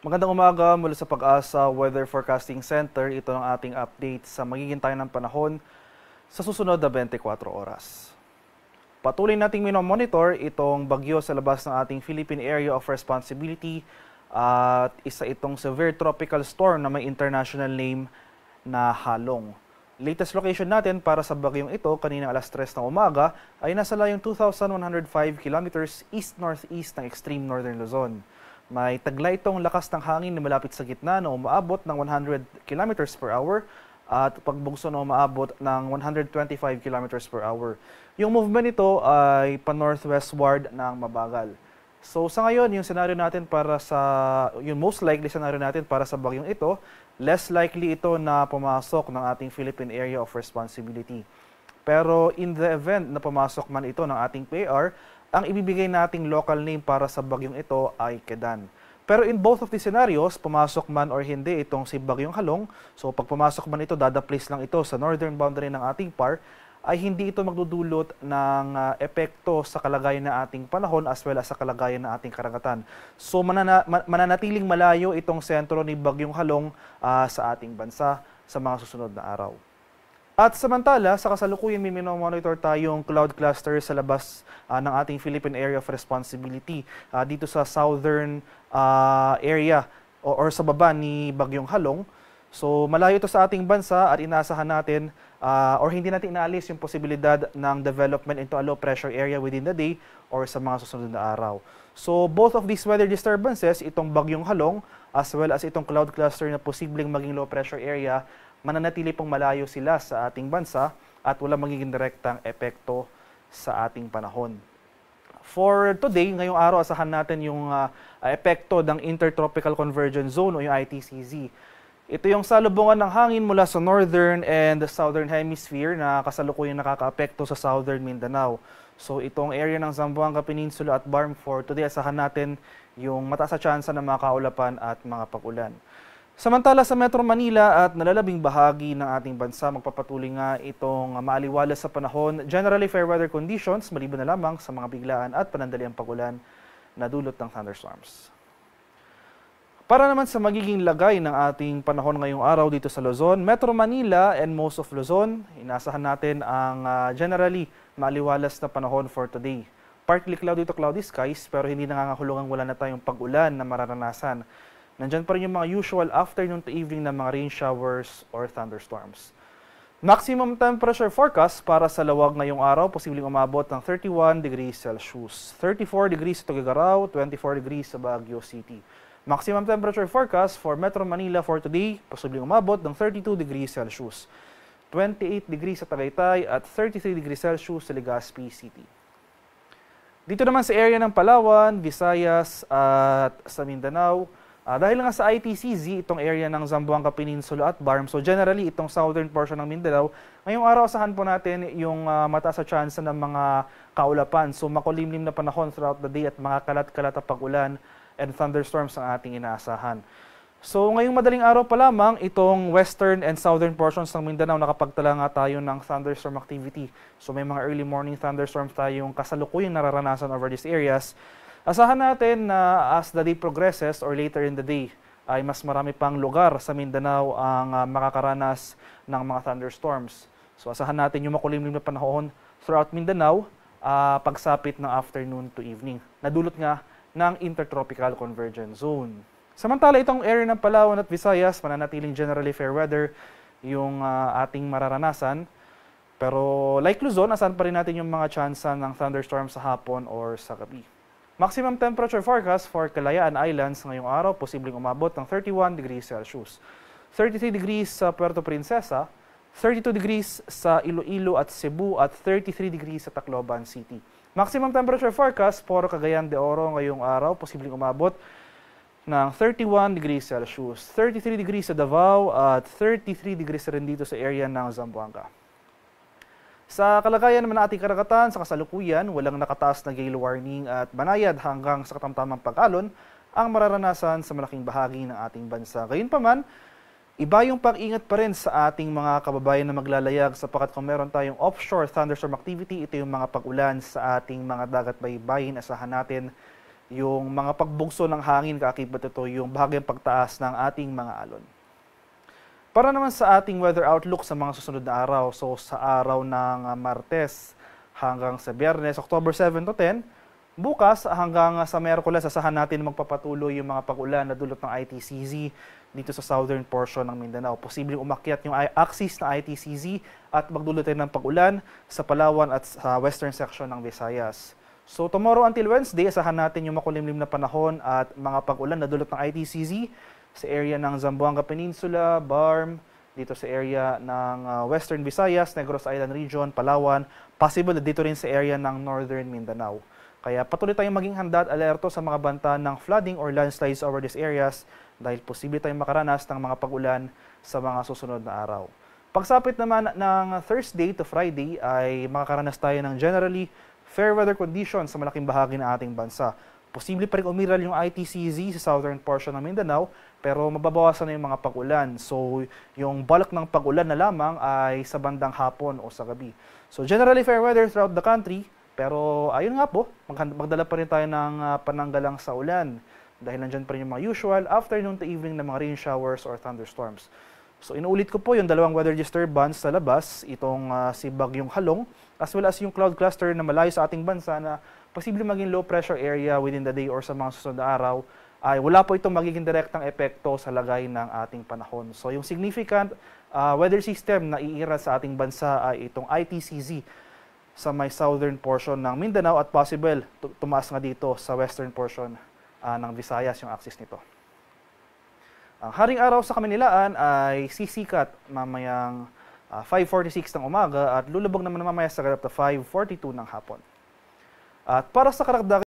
Magandang umaga mula sa Pag-asa Weather Forecasting Center. Ito ang ating update sa magiging tayo ng panahon sa susunod na 24 oras. Patuloy nating minomonitor itong bagyo sa labas ng ating Philippine Area of Responsibility at isa itong severe tropical storm na may international name na Halong. Latest location natin para sa bagyong ito kanina alas 3 ng umaga ay nasa layong 2,105 kilometers east-northeast ng extreme northern Luzon. May taglay itong lakas ng hangin na malapit sa gitna na umaabot ng 100 kilometers per hour at pagbugso na umaabot ng 125 kilometers per hour. Yung movement nito ay pa-northwestward ng mabagal. So sa ngayon, yung scenario natin para sa, yung most likely scenario natin para sa bagyong ito, less likely ito na pumasok ng ating Philippine Area of Responsibility. Pero in the event na pumasok man ito ng ating PAR, ang ibibigay nating local name para sa bagyong ito ay Kedan. Pero in both of these scenarios, pumasok man or hindi itong si Bagyong Halong, so pag pumasok man ito, dadaplace lang ito sa northern boundary ng ating PAR, ay hindi ito magdudulot ng epekto sa kalagayan ng ating panahon as well as sa kalagayan ng ating karagatan. So mananatiling malayo itong sentro ni Bagyong Halong sa ating bansa sa mga susunod na araw. At samantala, sa kasalukuyan may minomonitor tayong cloud cluster sa labas ng ating Philippine Area of Responsibility dito sa southern area or sa baba ni Bagyong Halong. So malayo ito sa ating bansa at inaasahan natin or hindi natin inaalis yung posibilidad ng development into a low pressure area within the day or sa mga susunod na araw. So both of these weather disturbances, itong Bagyong Halong as well as itong cloud cluster na posibleng maging low pressure area, mananatili pong malayo sila sa ating bansa at wala magiging direktang epekto sa ating panahon. For today, ngayong araw, asahan natin yung epekto ng Intertropical Convergence Zone o yung ITCZ. Ito yung salubungan ng hangin mula sa northern and southern hemisphere na kasalukuyang nakakaapekto sa southern Mindanao. So itong area ng Zamboanga Peninsula at Barm for today, asahan natin yung mataas na tsansa ng mga kaulapan at mga pag-ulan. Samantala sa Metro Manila at nalalabing bahagi ng ating bansa, magpapatuloy nga itong maaliwalas sa panahon. Generally fair weather conditions, maliban na lamang sa mga biglaan at panandaliang pag-ulan na dulot ng thunderstorms. Para naman sa magiging lagay ng ating panahon ngayong araw dito sa Luzon, Metro Manila and most of Luzon, inaasahan natin ang generally maaliwalas na panahon for today. Partly cloudy to cloudy skies pero hindi nangangahulugang wala na tayong pag-ulan na mararanasan. Nandyan pa rin yung mga usual afternoon to evening na mga rain showers or thunderstorms. Maximum temperature forecast para sa Lawag ngayong araw, posibleng umabot ng 31 degrees Celsius. 34 degrees sa Tuguegarao, 24 degrees sa Baguio City. Maximum temperature forecast for Metro Manila for today, posibleng umabot ng 32 degrees Celsius. 28 degrees sa Tagaytay at 33 degrees Celsius sa Legazpi City. Dito naman sa area ng Palawan, Visayas at sa Mindanao, dahil nga sa ITCZ, itong area ng Zamboanga Peninsula at Barm, so generally itong southern portion ng Mindanao, ngayong araw asahan po natin yung mataas na chance ng mga kaulapan. So makulimlim na panahon throughout the day at mga kalat-kalat na pag-ulan and thunderstorms ang ating inaasahan. So ngayong madaling araw pa lamang, itong western and southern portions ng Mindanao nakapagtala nga tayo ng thunderstorm activity. So may mga early morning thunderstorms tayong kasalukuyang nararanasan over these areas. Asahan natin na as the day progresses or later in the day ay mas marami pang lugar sa Mindanao ang makakaranas ng mga thunderstorms. So asahan natin yung makulimlim na panahon throughout Mindanao pagsapit ng afternoon to evening. Nadulot nga ng Intertropical Convergence Zone. Samantala itong area ng Palawan at Visayas, mananatiling generally fair weather yung ating mararanasan. Pero like Luzon, asahan pa rin natin yung mga tsansa ng thunderstorms sa hapon or sa gabi. Maximum temperature forecast for Kalayaan Islands ngayong araw, posibleng umabot ng 31 degrees Celsius. 33 degrees sa Puerto Princesa, 32 degrees sa Iloilo at Cebu at 33 degrees sa Tacloban City. Maximum temperature forecast for Cagayan de Oro ngayong araw, posibleng umabot ng 31 degrees Celsius. 33 degrees sa Davao at 33 degrees rin dito sa area ng Zamboanga. Sa kalagayan naman ng ating karagatan, sa kasalukuyan, walang nakataas na gale warning at banayad hanggang sa katamtamang pag-alon ang mararanasan sa malaking bahagi ng ating bansa. Gayunpaman, iba yung pag-ingat pa rin sa ating mga kababayan na maglalayag sapagkat kung meron tayong offshore thunderstorm activity, ito yung mga pag-ulan sa ating mga dagat baybayin. Asahan natin yung mga pagbugso ng hangin, kaakibat ito yung bahagyang pagtaas ng ating mga alon. Para naman sa ating weather outlook sa mga susunod na araw, so sa araw ng Martes hanggang sa Biyernes, October 7 to 10, bukas hanggang sa Miyerkules, asahan natin magpapatuloy yung mga pag-ulan na dulot ng ITCZ dito sa southern portion ng Mindanao. Posibleng umakyat yung axis ng ITCZ at magdulot ng pag-ulan sa Palawan at sa western section ng Visayas. So tomorrow until Wednesday, asahan natin yung makulimlim na panahon at mga pag-ulan na dulot ng ITCZ sa area ng Zamboanga Peninsula, Barm, dito sa area ng Western Visayas, Negros Island Region, Palawan, possible dito rin sa area ng Northern Mindanao. Kaya patuloy tayong maging handa at alerto sa mga banta ng flooding or landslides over these areas dahil posible tayong makaranas ng mga pag-ulan sa mga susunod na araw. Pagsapit naman ng Thursday to Friday ay makakaranas tayo ng generally fair weather conditions sa malaking bahagi ng ating bansa. Posible pa rin umiral yung ITCZ sa southern portion ng Mindanao, pero mababawasan na yung mga pag-ulan. So, yung bulk ng pag-ulan na lamang ay sa bandang hapon o sa gabi. So, generally fair weather throughout the country, pero ayun nga po, magdala pa rin tayo ng pananggalang sa ulan. Dahil nandyan pa rin yung mga usual afternoon to evening na mga rain showers or thunderstorms. So, inuulit ko po yung dalawang weather disturbance sa labas, itong si Bagyong Halong, as well as yung cloud cluster na malayo sa ating bansa na posible maging low pressure area within the day or sa mga susunod na araw, ay wala po itong magiging direktang epekto sa lagay ng ating panahon. So yung significant weather system na iira sa ating bansa ay itong ITCZ sa may southern portion ng Mindanao at possible tumaas nga dito sa western portion ng Visayas yung axis nito. Ang haring araw sa Kamunilaan ay sisikat mamayang 5:46 ng umaga at lulubog naman mamaya sa ganap na 5:42 ng hapon. At para sa karagdagan